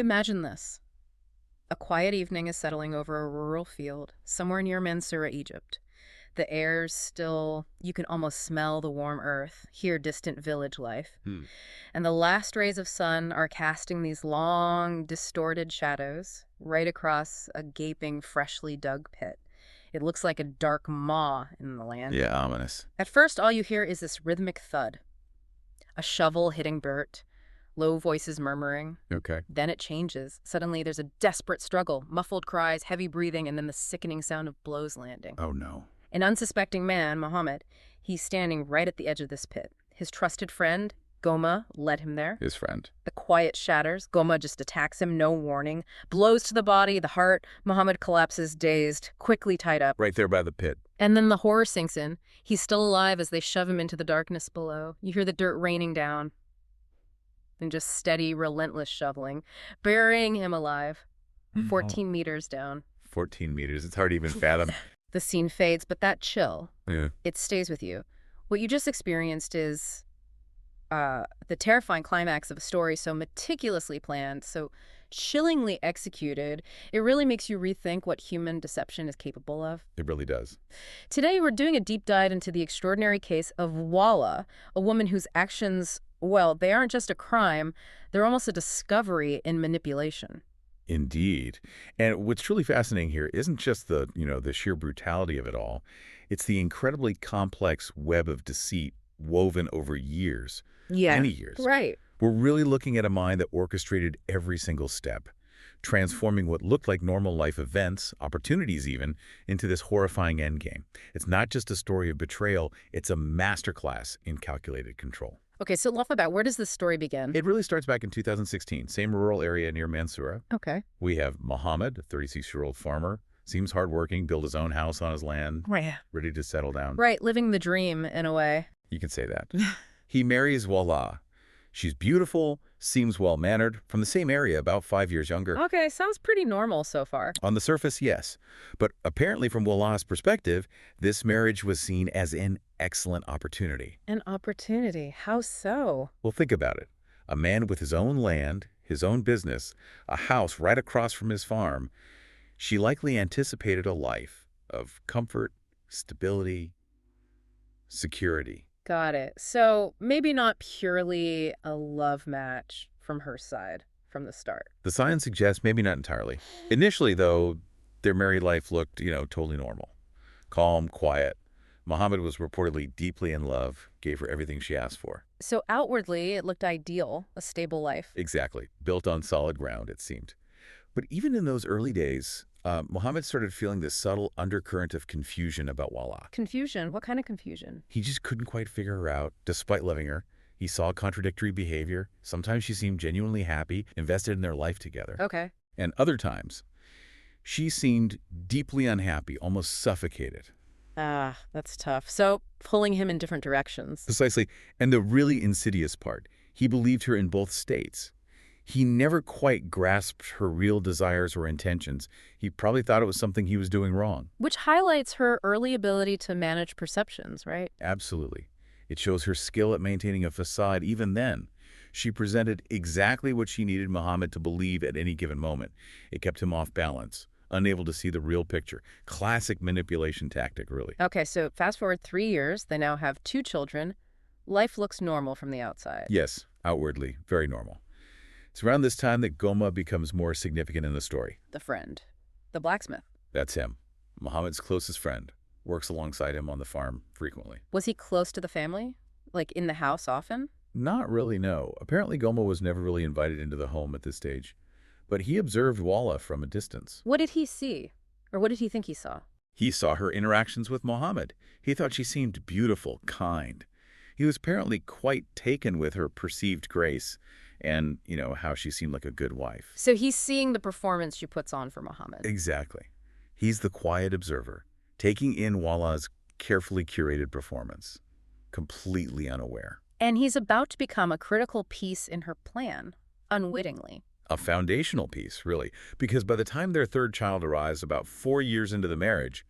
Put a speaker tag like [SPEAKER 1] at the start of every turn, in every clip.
[SPEAKER 1] Imagine this. A quiet evening is settling over a rural field, somewhere near Mansoura, Egypt. The air's still, you can almost smell the warm earth, hear distant village life.
[SPEAKER 2] Hmm.
[SPEAKER 1] And the last rays of sun are casting these long, distorted shadows right across a gaping, freshly dug pit. It looks like a dark maw in the land.
[SPEAKER 2] Yeah, ominous.
[SPEAKER 1] At first, all you hear is this rhythmic thud. A shovel hitting dirt, low voices murmuring.
[SPEAKER 2] Okay.
[SPEAKER 1] Then it changes. Suddenly, there's a desperate struggle, muffled cries, heavy breathing, and then the sickening sound of blows landing.
[SPEAKER 2] Oh, no.
[SPEAKER 1] An unsuspecting man, Mohamed, he's standing right at the edge of this pit. His trusted friend, Gomaa, led him there.
[SPEAKER 2] His friend.
[SPEAKER 1] The quiet shatters. Gomaa just attacks him, no warning. Blows to the body, the heart. Mohamed collapses, dazed, quickly tied up.
[SPEAKER 2] Right there by the pit.
[SPEAKER 1] And then the horror sinks in. He's still alive as they shove him into the darkness below. You hear the dirt raining down. And just steady, relentless shoveling, burying him alive. 14 meters down.
[SPEAKER 2] 14 meters. It's hard to even fathom.
[SPEAKER 1] The scene fades, but that chill,
[SPEAKER 2] Yeah.
[SPEAKER 1] it stays with you. What you just experienced is the terrifying climax of a story so meticulously planned, so chillingly executed, it really makes you rethink what human deception is capable of.
[SPEAKER 2] It really does.
[SPEAKER 1] Today, we're doing a deep dive into the extraordinary case of Walaa, a woman whose actions, well, they aren't just a crime, they're almost a discovery in manipulation.
[SPEAKER 2] Indeed. And what's truly fascinating here isn't just the sheer brutality of it all. It's the incredibly complex web of deceit woven over years.
[SPEAKER 1] Yeah.
[SPEAKER 2] Many years.
[SPEAKER 1] Right.
[SPEAKER 2] We're really looking at a mind that orchestrated every single step, transforming what looked like normal life events, opportunities even, into this horrifying endgame. It's not just a story of betrayal, it's a masterclass in calculated control.
[SPEAKER 1] Okay, so off the bat, where does this story begin?
[SPEAKER 2] It really starts back in 2016, same rural area near Mansoura.
[SPEAKER 1] Okay.
[SPEAKER 2] We have Mohamed, a 36-year-old farmer, seems hardworking, built his own house on his land,
[SPEAKER 1] Right.
[SPEAKER 2] ready to settle down.
[SPEAKER 1] Right, living the dream in a way.
[SPEAKER 2] You can say that. He marries Walaa. She's beautiful, seems well-mannered, from the same area, about 5 years younger.
[SPEAKER 1] Okay, sounds pretty normal so far.
[SPEAKER 2] On the surface, yes. But apparently from Walaa's perspective, this marriage was seen as an excellent opportunity.
[SPEAKER 1] An opportunity. How so?
[SPEAKER 2] Well, think about it. A man with his own land, his own business, a house right across from his farm. She likely anticipated a life of comfort, stability, security.
[SPEAKER 1] Got it. So maybe not purely a love match from her side from the start.
[SPEAKER 2] The signs suggest maybe not entirely. Initially, though, their married life looked, totally normal. Calm, quiet. Mohamed was reportedly deeply in love, gave her everything she asked for.
[SPEAKER 1] So outwardly, it looked ideal, a stable life.
[SPEAKER 2] Exactly. Built on solid ground, it seemed. But even in those early days, Mohamed started feeling this subtle undercurrent of confusion about Walaa.
[SPEAKER 1] Confusion? What kind of confusion?
[SPEAKER 2] He just couldn't quite figure her out, despite loving her. He saw contradictory behavior. Sometimes she seemed genuinely happy, invested in their life together.
[SPEAKER 1] Okay.
[SPEAKER 2] And other times, she seemed deeply unhappy, almost suffocated.
[SPEAKER 1] Ah, that's tough. So pulling him in different directions.
[SPEAKER 2] Precisely. And the really insidious part, he believed her in both states. He never quite grasped her real desires or intentions. He probably thought it was something he was doing wrong.
[SPEAKER 1] Which highlights her early ability to manage perceptions, right?
[SPEAKER 2] Absolutely. It shows her skill at maintaining a facade even then. She presented exactly what she needed Mohamed to believe at any given moment. It kept him off balance, unable to see the real picture. Classic manipulation tactic, really.
[SPEAKER 1] Okay, so fast forward 3 years. They now have 2 children. Life looks normal from the outside.
[SPEAKER 2] Yes, outwardly, very normal. It's around this time that Gomaa becomes more significant in the story.
[SPEAKER 1] The friend. The blacksmith.
[SPEAKER 2] That's him. Mohamed's closest friend. Works alongside him on the farm frequently.
[SPEAKER 1] Was he close to the family? Like in the house often?
[SPEAKER 2] Not really, no. Apparently Gomaa was never really invited into the home at this stage. But he observed Walaa from a distance.
[SPEAKER 1] What did he see? Or what did he think he saw?
[SPEAKER 2] He saw her interactions with Mohamed. He thought she seemed beautiful, kind. He was apparently quite taken with her perceived grace and, how she seemed like a good wife.
[SPEAKER 1] So he's seeing the performance she puts on for Mohamed.
[SPEAKER 2] Exactly. He's the quiet observer, taking in Walaa's carefully curated performance, completely unaware.
[SPEAKER 1] And he's about to become a critical piece in her plan, unwittingly.
[SPEAKER 2] A foundational piece, really, because by the time their third child arrives, about 4 years into the marriage,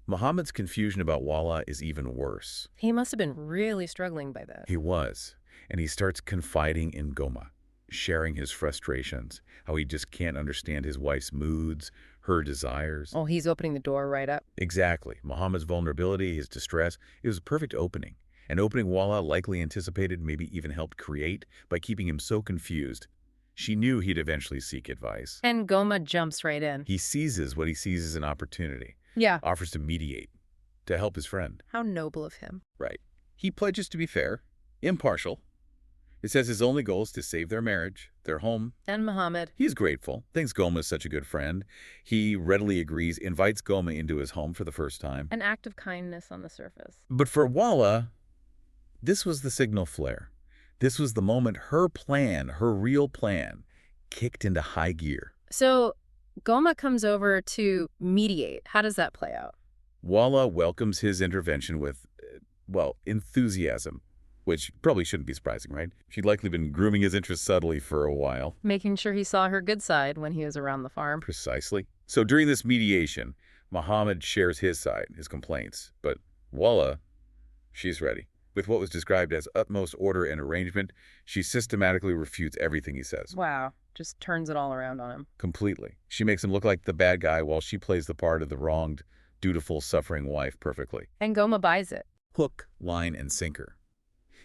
[SPEAKER 2] Mohamed's confusion about Walaa is even worse.
[SPEAKER 1] He must have been really struggling by then.
[SPEAKER 2] He was, and he starts confiding in Gomaa. sharing his frustrations, how he just can't understand his wife's moods, her desires.
[SPEAKER 1] Oh, he's opening the door right up.
[SPEAKER 2] Exactly. Mohammed's vulnerability, his distress, it was a perfect opening. An opening Walaa likely anticipated, maybe even helped create, by keeping him so confused. She knew he'd eventually seek advice.
[SPEAKER 1] And Gomaa jumps right in.
[SPEAKER 2] He seizes what he sees as an opportunity.
[SPEAKER 1] Yeah.
[SPEAKER 2] Offers to mediate, to help his friend.
[SPEAKER 1] How noble of him.
[SPEAKER 2] Right. He pledges to be fair, impartial. It says his only goal is to save their marriage, their home.
[SPEAKER 1] And Mohamed.
[SPEAKER 2] He's grateful, thinks Gomaa is such a good friend. He readily agrees, invites Gomaa into his home for the first time.
[SPEAKER 1] An act of kindness on the surface.
[SPEAKER 2] But for Walaa, this was the signal flare. This was the moment her plan, her real plan, kicked into high gear.
[SPEAKER 1] So Gomaa comes over to mediate. How does that play out?
[SPEAKER 2] Walaa welcomes his intervention with, well, enthusiasm, which probably shouldn't be surprising, right? She'd likely been grooming his interest subtly for a while.
[SPEAKER 1] Making sure he saw her good side when he was around the farm.
[SPEAKER 2] Precisely. So during this mediation, Mohamed shares his side, his complaints. But Walaa, she's ready. With what was described as utmost order and arrangement, she systematically refutes everything he says.
[SPEAKER 1] Wow. Just turns it all around on him.
[SPEAKER 2] Completely. She makes him look like the bad guy while she plays the part of the wronged, dutiful, suffering wife perfectly.
[SPEAKER 1] And Gomaa buys it.
[SPEAKER 2] Hook, line, and sinker.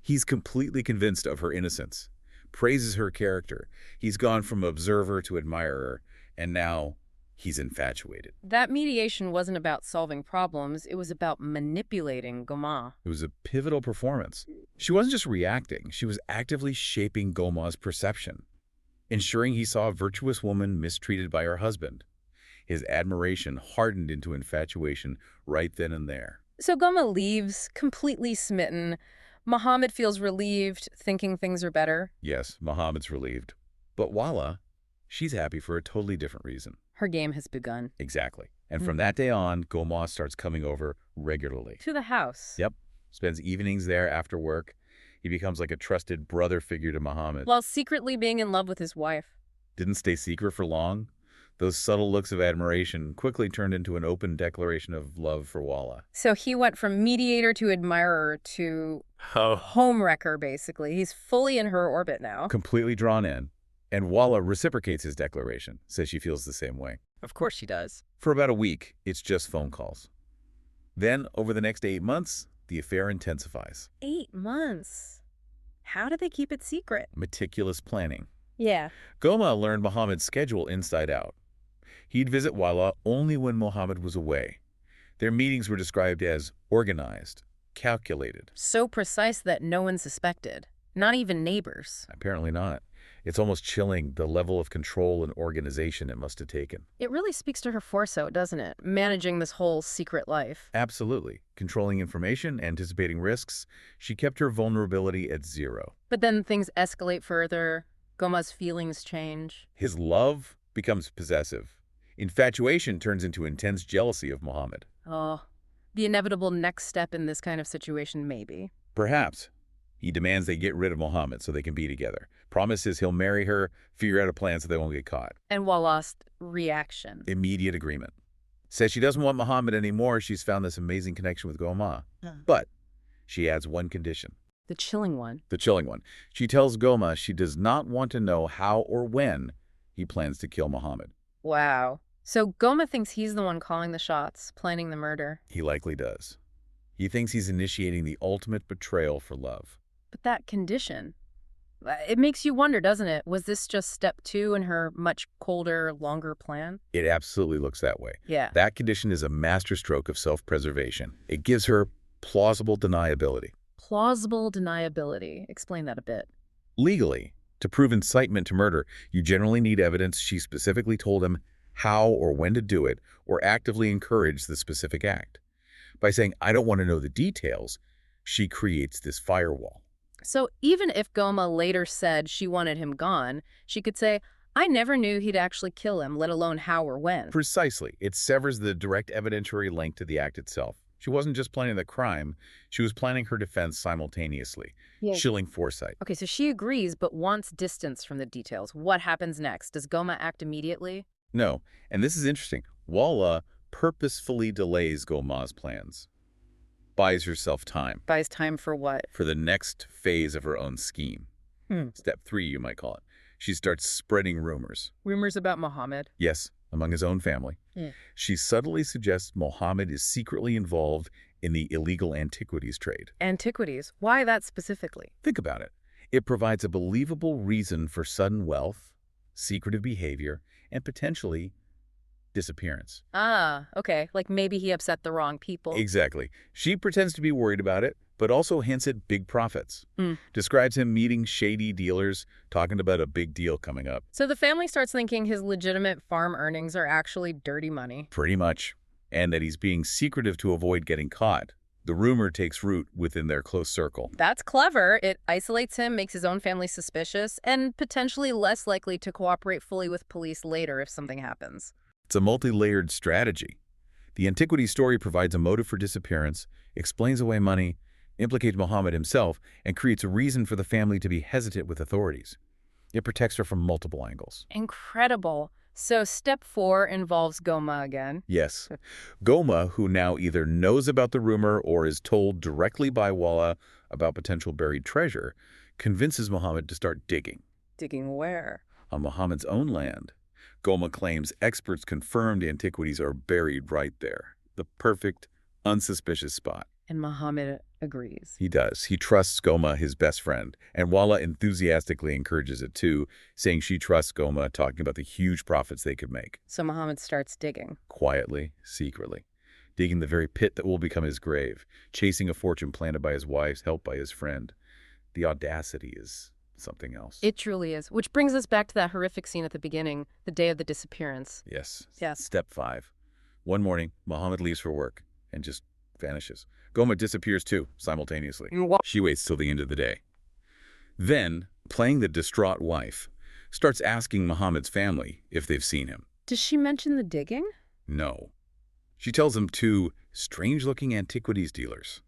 [SPEAKER 2] He's completely convinced of her innocence, praises her character. He's gone from observer to admirer, and now he's infatuated.
[SPEAKER 1] That mediation wasn't about solving problems. It was about manipulating Gomaa.
[SPEAKER 2] It was a pivotal performance. She wasn't just reacting. She was actively shaping Gomaa's perception, ensuring he saw a virtuous woman mistreated by her husband. His admiration hardened into infatuation right then and there.
[SPEAKER 1] So Gomaa leaves, completely smitten. Mohamed feels relieved, thinking things are better.
[SPEAKER 2] Yes, Mohammed's relieved. But Walaa, she's happy for a totally different reason.
[SPEAKER 1] Her game has begun.
[SPEAKER 2] Exactly. And from that day on, Gomaa starts coming over regularly.
[SPEAKER 1] To the house.
[SPEAKER 2] Yep. Spends evenings there after work. He becomes like a trusted brother figure to Mohamed.
[SPEAKER 1] While secretly being in love with his wife.
[SPEAKER 2] Didn't stay secret for long. Those subtle looks of admiration quickly turned into an open declaration of love for Walaa.
[SPEAKER 1] So he went from mediator to admirer to homewrecker, basically. He's fully in her orbit now.
[SPEAKER 2] Completely drawn in. And Walaa reciprocates his declaration, says she feels the same way.
[SPEAKER 1] Of course she does.
[SPEAKER 2] For about a week, it's just phone calls. Then, over the next 8 months, the affair intensifies.
[SPEAKER 1] 8 months. How did they keep it secret?
[SPEAKER 2] Meticulous planning.
[SPEAKER 1] Yeah.
[SPEAKER 2] Gomaa learned Mohammed's schedule inside out. He'd visit Walaa only when Mohamed was away. Their meetings were described as organized, calculated.
[SPEAKER 1] So precise that no one suspected. Not even neighbors.
[SPEAKER 2] Apparently not. It's almost chilling, the level of control and organization it must have taken.
[SPEAKER 1] It really speaks to her foresight, doesn't it? Managing this whole secret life.
[SPEAKER 2] Absolutely. Controlling information, anticipating risks. She kept her vulnerability at 0.
[SPEAKER 1] But then things escalate further. Gomaa's feelings change.
[SPEAKER 2] His love becomes possessive. Infatuation turns into intense jealousy of Mohamed.
[SPEAKER 1] Oh, the inevitable next step in this kind of situation, maybe.
[SPEAKER 2] Perhaps. He demands they get rid of Mohamed so they can be together. Promises he'll marry her, figure out a plan so they won't get caught.
[SPEAKER 1] And Walaa's reaction.
[SPEAKER 2] Immediate agreement. Says she doesn't want Mohamed anymore. She's found this amazing connection with Gomaa. But she adds one condition.
[SPEAKER 1] The chilling one.
[SPEAKER 2] The chilling one. She tells Gomaa she does not want to know how or when he plans to kill Mohamed.
[SPEAKER 1] Wow. So Gomaa thinks he's the one calling the shots, planning the murder.
[SPEAKER 2] He likely does. He thinks he's initiating the ultimate betrayal for love.
[SPEAKER 1] But that condition, it makes you wonder, doesn't it? Was this just step 2 in her much colder, longer plan?
[SPEAKER 2] It absolutely looks that way.
[SPEAKER 1] Yeah.
[SPEAKER 2] That condition is a masterstroke of self-preservation. It gives her plausible deniability.
[SPEAKER 1] Plausible deniability. Explain that a bit.
[SPEAKER 2] Legally, to prove incitement to murder, you generally need evidence she specifically told him how or when to do it, or actively encouraged the specific act. By saying, I don't want to know the details, she creates this firewall.
[SPEAKER 1] So even if Gomaa later said she wanted him gone, she could say, I never knew he'd actually kill him, let alone how or when.
[SPEAKER 2] Precisely. It severs the direct evidentiary link to the act itself. She wasn't just planning the crime, she was planning her defense simultaneously.
[SPEAKER 1] Yeah.
[SPEAKER 2] Chilling foresight.
[SPEAKER 1] Okay, so she agrees but wants distance from the details. What happens next? Does Gomaa act immediately?
[SPEAKER 2] No, and this is interesting. Walaa purposefully delays Gomaa's plans. Buys herself time.
[SPEAKER 1] Buys time for what?
[SPEAKER 2] For the next phase of her own scheme. Step 3, you might call it. She starts spreading rumors.
[SPEAKER 1] Rumors about Mohamed.
[SPEAKER 2] Yes, among his own family.
[SPEAKER 1] Mm.
[SPEAKER 2] She subtly suggests Mohamed is secretly involved in the illegal antiquities trade.
[SPEAKER 1] Antiquities. Why that specifically?
[SPEAKER 2] Think about it. It provides a believable reason for sudden wealth, secretive behavior, and potentially disappearance.
[SPEAKER 1] Ah, okay. Like maybe he upset the wrong people.
[SPEAKER 2] Exactly. She pretends to be worried about it, but also hints at big profits.
[SPEAKER 1] Mm.
[SPEAKER 2] Describes him meeting shady dealers, talking about a big deal coming up.
[SPEAKER 1] So the family starts thinking his legitimate farm earnings are actually dirty money.
[SPEAKER 2] Pretty much. And that he's being secretive to avoid getting caught. The rumor takes root within their close circle.
[SPEAKER 1] That's clever. It isolates him, makes his own family suspicious, and potentially less likely to cooperate fully with police later if something happens.
[SPEAKER 2] It's a multi-layered strategy. The antiquity story provides a motive for disappearance, explains away money, implicates Mohamed himself, and creates a reason for the family to be hesitant with authorities. It protects her from multiple angles.
[SPEAKER 1] Incredible. So step 4 involves Gomaa again.
[SPEAKER 2] Yes. Gomaa, who now either knows about the rumor or is told directly by Walaa about potential buried treasure, convinces Mohamed to start digging.
[SPEAKER 1] Digging where?
[SPEAKER 2] On Mohammed's own land. Gomaa claims experts confirmed antiquities are buried right there. The perfect, unsuspicious spot.
[SPEAKER 1] And Mohamed agrees.
[SPEAKER 2] He does. He trusts Gomaa, his best friend, and Walaa enthusiastically encourages it too, saying she trusts Gomaa, talking about the huge profits they could make.
[SPEAKER 1] So Mohamed starts digging.
[SPEAKER 2] Quietly, secretly, digging the very pit that will become his grave, chasing a fortune planted by his wife, helped by his friend. The audacity is something else.
[SPEAKER 1] It truly is. Which brings us back to that horrific scene at the beginning, the day of the disappearance.
[SPEAKER 2] Yes.
[SPEAKER 1] Yes.
[SPEAKER 2] Step 5. One morning, Mohamed leaves for work and just vanishes. Gomaa disappears too, simultaneously. She waits till the end of the day. Then, playing the distraught wife, starts asking Mohamed's family if they've seen him.
[SPEAKER 1] Does she mention the digging?
[SPEAKER 2] No. She tells them 2 strange-looking antiquities dealers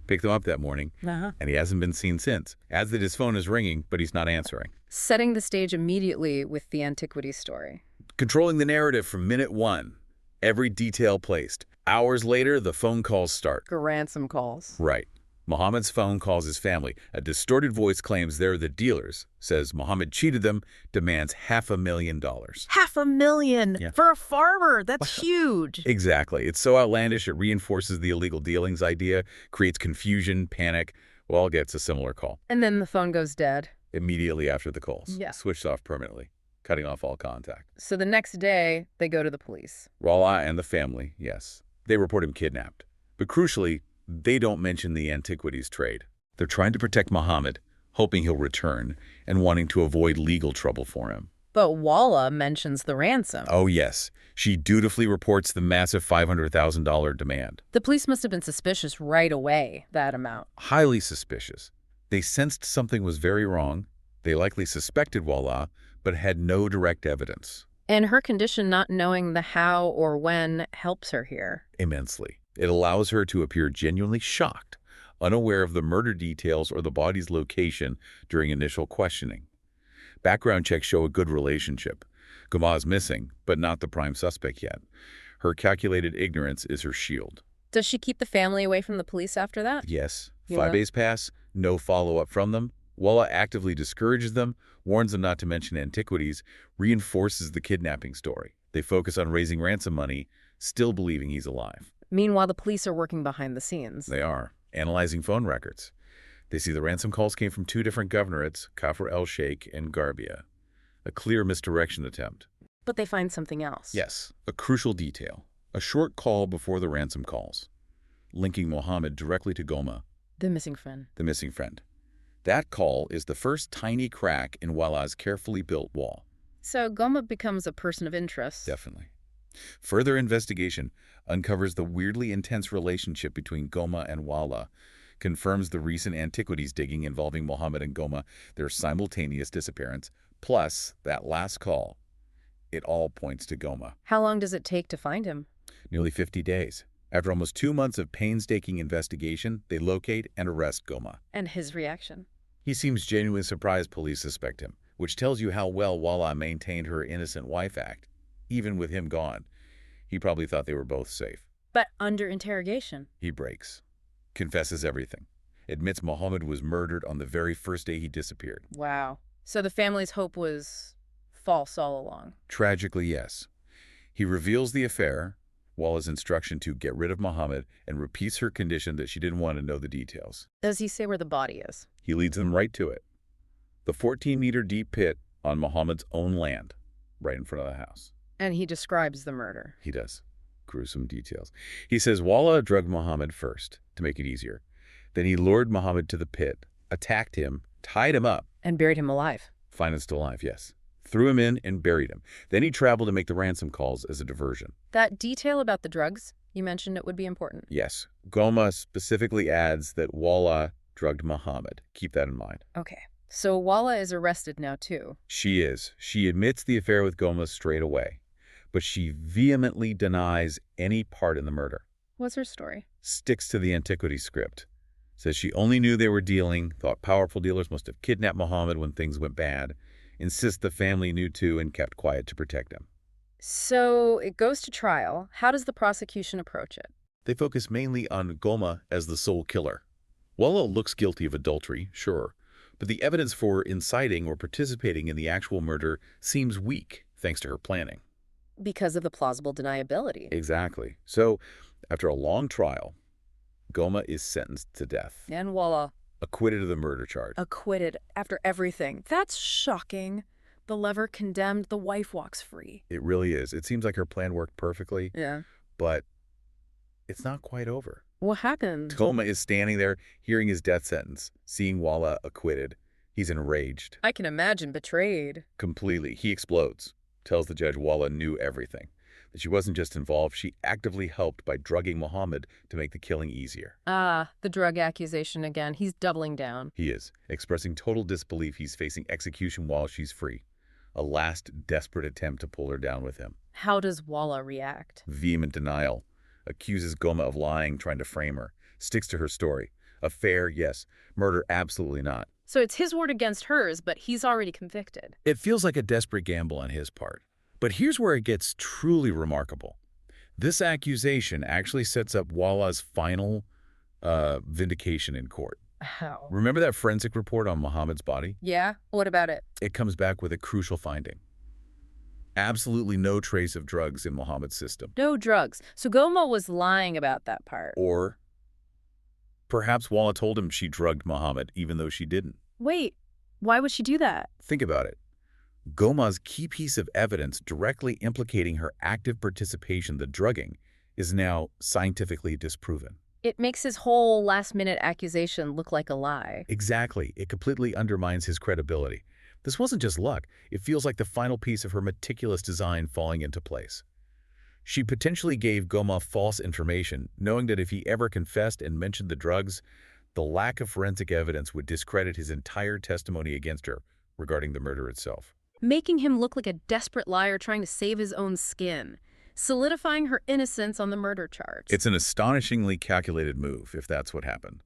[SPEAKER 2] picked them up that morning, and he hasn't been seen since. Adds that his phone is ringing, but he's not answering.
[SPEAKER 1] Setting the stage immediately with the antiquities story.
[SPEAKER 2] Controlling the narrative from minute 1. Every detail placed. Hours later, the phone calls start.
[SPEAKER 1] Ransom calls.
[SPEAKER 2] Right. Mohamed's phone calls his family. A distorted voice claims they're the dealers, says Mohamed cheated them, demands $500,000.
[SPEAKER 1] $500,000
[SPEAKER 2] Yeah.
[SPEAKER 1] for a farmer. That's huge.
[SPEAKER 2] Exactly. It's so outlandish it reinforces the illegal dealings idea, creates confusion, panic. Well, gets a similar call.
[SPEAKER 1] And then the phone goes dead.
[SPEAKER 2] Immediately after the calls.
[SPEAKER 1] Yeah.
[SPEAKER 2] Switched off permanently, cutting off all contact.
[SPEAKER 1] So the next day, they go to the police.
[SPEAKER 2] Walaa and the family, yes. They report him kidnapped. But crucially, they don't mention the antiquities trade. They're trying to protect Mohamed, hoping he'll return, and wanting to avoid legal trouble for him.
[SPEAKER 1] But Walaa mentions the ransom.
[SPEAKER 2] Oh, yes. She dutifully reports the massive $500,000 demand.
[SPEAKER 1] The police must have been suspicious right away, that amount.
[SPEAKER 2] Highly suspicious. They sensed something was very wrong. They likely suspected Walaa, but had no direct evidence.
[SPEAKER 1] And her condition, not knowing the how or when, helps her here.
[SPEAKER 2] Immensely. It allows her to appear genuinely shocked, unaware of the murder details or the body's location during initial questioning. Background checks show a good relationship. Gomaa is missing, but not the prime suspect yet. Her calculated ignorance is her shield.
[SPEAKER 1] Does she keep the family away from the police after that?
[SPEAKER 2] Yes.
[SPEAKER 1] Yeah.
[SPEAKER 2] 5 days pass, no follow-up from them. Walaa actively discourages them, warns them not to mention antiquities, reinforces the kidnapping story. They focus on raising ransom money, still believing he's alive.
[SPEAKER 1] Meanwhile, the police are working behind the scenes.
[SPEAKER 2] They are, analyzing phone records. They see the ransom calls came from 2 different governorates, Kafr el-Sheikh and Garbia. A clear misdirection attempt.
[SPEAKER 1] But they find something else.
[SPEAKER 2] Yes, a crucial detail. A short call before the ransom calls, linking Mohamed directly to Gomaa,
[SPEAKER 1] The missing friend.
[SPEAKER 2] the missing friend. That call is the first tiny crack in Walaa's carefully built wall.
[SPEAKER 1] So Gomaa becomes a person of interest.
[SPEAKER 2] Definitely. Further investigation uncovers the weirdly intense relationship between Gomaa and Walaa, confirms the recent antiquities digging involving Mohamed and Gomaa, their simultaneous disappearance, plus that last call. It all points to Gomaa.
[SPEAKER 1] How long does it take to find him?
[SPEAKER 2] Nearly 50 days. After almost 2 months of painstaking investigation, they locate and arrest Gomaa.
[SPEAKER 1] And his reaction?
[SPEAKER 2] He seems genuinely surprised police suspect him, which tells you how well Walaa maintained her innocent wife act. Even with him gone, he probably thought they were both safe.
[SPEAKER 1] But under interrogation.
[SPEAKER 2] He breaks, confesses everything, admits Mohamed was murdered on the very first day he disappeared.
[SPEAKER 1] Wow. So the family's hope was false all along.
[SPEAKER 2] Tragically, yes. He reveals the affair, Walaa's instruction to get rid of Mohamed, and repeats her condition that she didn't want to know the details.
[SPEAKER 1] Does he say where the body is?
[SPEAKER 2] He leads them right to it. The 14-meter deep pit on Mohammed's own land, right in front of the house.
[SPEAKER 1] And he describes the murder.
[SPEAKER 2] He does. Gruesome details. He says Walaa drugged Mohamed first, to make it easier. Then he lured Mohamed to the pit, attacked him, tied him up.
[SPEAKER 1] And buried him alive.
[SPEAKER 2] Fine and still alive, yes. Threw him in and buried him. Then he traveled to make the ransom calls as a diversion.
[SPEAKER 1] That detail about the drugs, you mentioned it would be important.
[SPEAKER 2] Yes. Gomaa specifically adds that Walaa drugged Mohamed. Keep that in mind.
[SPEAKER 1] Okay. So Walaa is arrested now, too.
[SPEAKER 2] She is. She admits the affair with Gomaa straight away. But she vehemently denies any part in the murder.
[SPEAKER 1] What's her story?
[SPEAKER 2] Sticks to the antiquities script. Says she only knew they were dealing, thought powerful dealers must have kidnapped Mohamed when things went bad, insists the family knew too and kept quiet to protect him.
[SPEAKER 1] So it goes to trial. How does the prosecution approach it?
[SPEAKER 2] They focus mainly on Gomaa as the sole killer. Walaa looks guilty of adultery, sure, but the evidence for inciting or participating in the actual murder seems weak, thanks to her planning.
[SPEAKER 1] Because of the plausible deniability.
[SPEAKER 2] Exactly. So, after a long trial, Gomaa is sentenced to death.
[SPEAKER 1] And Walaa.
[SPEAKER 2] Acquitted of the murder charge.
[SPEAKER 1] Acquitted after everything. That's shocking. The lover condemned, the wife walks free.
[SPEAKER 2] It really is. It seems like her plan worked perfectly,
[SPEAKER 1] Yeah.
[SPEAKER 2] but it's not quite over.
[SPEAKER 1] What happened?
[SPEAKER 2] Gomaa is standing there, hearing his death sentence, seeing Walaa acquitted. He's enraged.
[SPEAKER 1] I can imagine betrayed.
[SPEAKER 2] Completely. He explodes. Tells the judge Walaa knew everything. That she wasn't just involved, she actively helped by drugging Mohamed to make the killing easier.
[SPEAKER 1] Ah, the drug accusation again. He's doubling down.
[SPEAKER 2] He is, expressing total disbelief he's facing execution while she's free. A last desperate attempt to pull her down with him.
[SPEAKER 1] How does Walaa react?
[SPEAKER 2] Vehement denial. Accuses Gomaa of lying, trying to frame her. Sticks to her story. Affair, yes. Murder, absolutely not.
[SPEAKER 1] So it's his word against hers, but he's already convicted.
[SPEAKER 2] It feels like a desperate gamble on his part. But here's where it gets truly remarkable. This accusation actually sets up Walaa's final vindication in court.
[SPEAKER 1] How?
[SPEAKER 2] Remember that forensic report on Mohamed's body?
[SPEAKER 1] Yeah? What about it?
[SPEAKER 2] It comes back with a crucial finding. Absolutely no trace of drugs in Mohamed's system.
[SPEAKER 1] No drugs. So Gomaa was lying about that part.
[SPEAKER 2] Or perhaps Walaa told him she drugged Mohamed, even though she didn't.
[SPEAKER 1] Wait, why would she do that?
[SPEAKER 2] Think about it. Gomaa's key piece of evidence directly implicating her active participation in the drugging is now scientifically disproven.
[SPEAKER 1] It makes his whole last-minute accusation look like a lie.
[SPEAKER 2] Exactly. It completely undermines his credibility. This wasn't just luck. It feels like the final piece of her meticulous design falling into place. She potentially gave Gomaa false information, knowing that if he ever confessed and mentioned the drugs, the lack of forensic evidence would discredit his entire testimony against her regarding the murder itself.
[SPEAKER 1] Making him look like a desperate liar trying to save his own skin, solidifying her innocence on the murder charge.
[SPEAKER 2] It's an astonishingly calculated move, if that's what happened.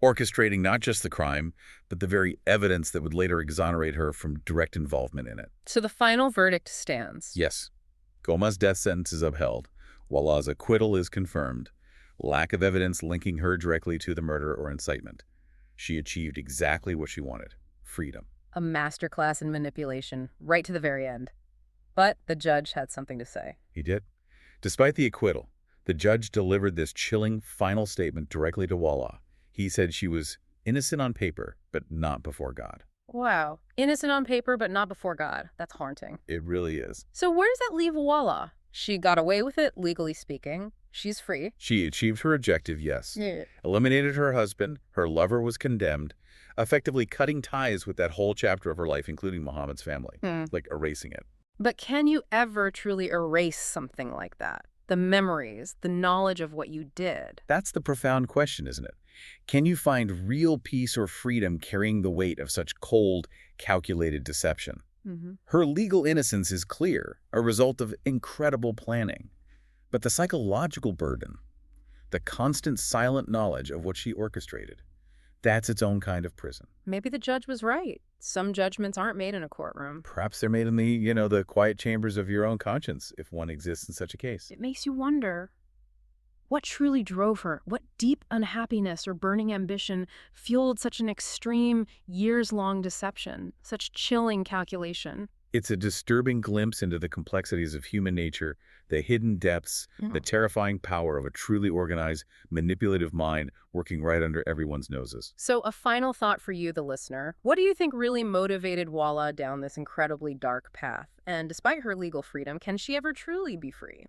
[SPEAKER 2] Orchestrating not just the crime, but the very evidence that would later exonerate her from direct involvement in it.
[SPEAKER 1] So the final verdict stands.
[SPEAKER 2] Yes. Gomaa's death sentence is upheld. Walaa's acquittal is confirmed. Lack of evidence linking her directly to the murder or incitement. She achieved exactly what she wanted. Freedom.
[SPEAKER 1] A masterclass in manipulation, right to the very end. But the judge had something to say.
[SPEAKER 2] He did. Despite the acquittal, the judge delivered this chilling final statement directly to Walaa. He said she was innocent on paper, but not before God.
[SPEAKER 1] Wow. Innocent on paper, but not before God. That's haunting.
[SPEAKER 2] It really is.
[SPEAKER 1] So where does that leave Walaa? She got away with it, legally speaking. She's free.
[SPEAKER 2] She achieved her objective, yes.
[SPEAKER 1] Yeah.
[SPEAKER 2] Eliminated her husband, her lover was condemned, effectively cutting ties with that whole chapter of her life, including Mohammed's family, like erasing it.
[SPEAKER 1] But can you ever truly erase something like that? The memories, the knowledge of what you did.
[SPEAKER 2] That's the profound question, isn't it? Can you find real peace or freedom carrying the weight of such cold, calculated deception? Her legal innocence is clear, a result of incredible planning. But the psychological burden, the constant silent knowledge of what she orchestrated, that's its own kind of prison.
[SPEAKER 1] Maybe the judge was right. Some judgments aren't made in a courtroom.
[SPEAKER 2] Perhaps they're made in the quiet chambers of your own conscience, if one exists in such a case.
[SPEAKER 1] It makes you wonder, What truly drove her? What deep unhappiness or burning ambition fueled such an extreme, years-long deception, such chilling calculation?
[SPEAKER 2] It's a disturbing glimpse into the complexities of human nature, the hidden depths, the
[SPEAKER 1] Mhm.
[SPEAKER 2] terrifying power of a truly organized, manipulative mind working right under everyone's noses.
[SPEAKER 1] So, a final thought for you, the listener. What do you think really motivated Walaa down this incredibly dark path? And despite her legal freedom, can she ever truly be free?